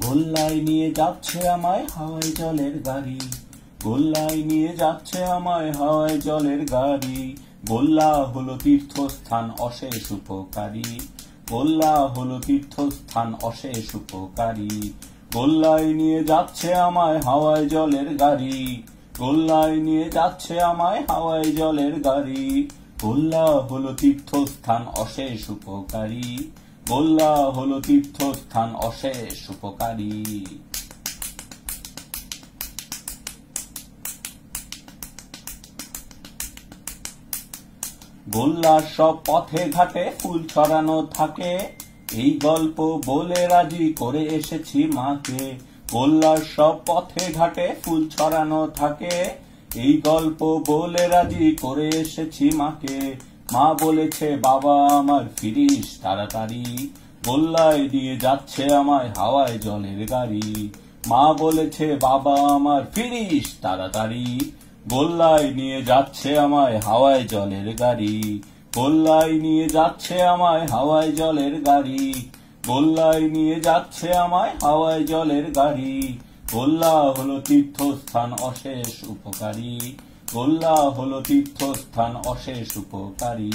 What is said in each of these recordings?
গোল্লায় নিয়ে যাচ্ছে আমায় হাওয়ায় জলের গাড়ি, গোল্লায় নিয়ে যাচ্ছে আমায় হাওয়ায় জলের গাড়ি। গোল্লা হলো তীর্থস্থান অশেষ উপকারী, গোল্লা হলো তীর্থস্থান অশেষ উপকারী। গোল্লায় নিয়ে যাচ্ছে আমায় হাওয়ায় জলের গাড়ি, গোল্লায় নিয়ে যাচ্ছে আমায় হাওয়ায় জলের গাড়ি। গোল্লা হলো তীর্থস্থান অশেষ উপকারী, গোল্লা হলো তীর্থস্থান অশেষ উপকারী। গোল্লার সব পথে ঘাটে ফুল ছড়ানো থাকে, এই গল্প বলে রাজি করে এসেছি মাকে। গোল্লার সব পথে ঘাটে ফুল ছড়ানো থাকে, এই গল্প বলে রাজি করে এসেছি মাকে। মা বলেছে বাবা আমার ফিরিস তাড়াতাড়ি, গোল্লায় নিয়ে যাচ্ছে আমায় হাওয়ায় জলের গাড়ি। মা বলেছে বাবা আমার ফিরিস তাড়াতাড়ি, গোল্লায় নিয়ে যাচ্ছে আমায় হাওয়ায় জলের গাড়ি। গোল্লায় নিয়ে যাচ্ছে আমায় হাওয়ায় জলের গাড়ি, গোল্লায় নিয়ে যাচ্ছে আমায় হাওয়ায় জলের গাড়ি। গোল্লা হলো তীর্থস্থান অশেষ উপকারী, গোল্লা হলো তীর্থস্থান অশেষ উপকারী।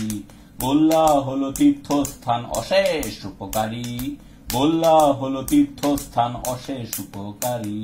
গোল্লা হলো তীর্থস্থান অশেষ উপকারী, গোল্লা হলো তীর্থস্থান অশেষ উপকারী।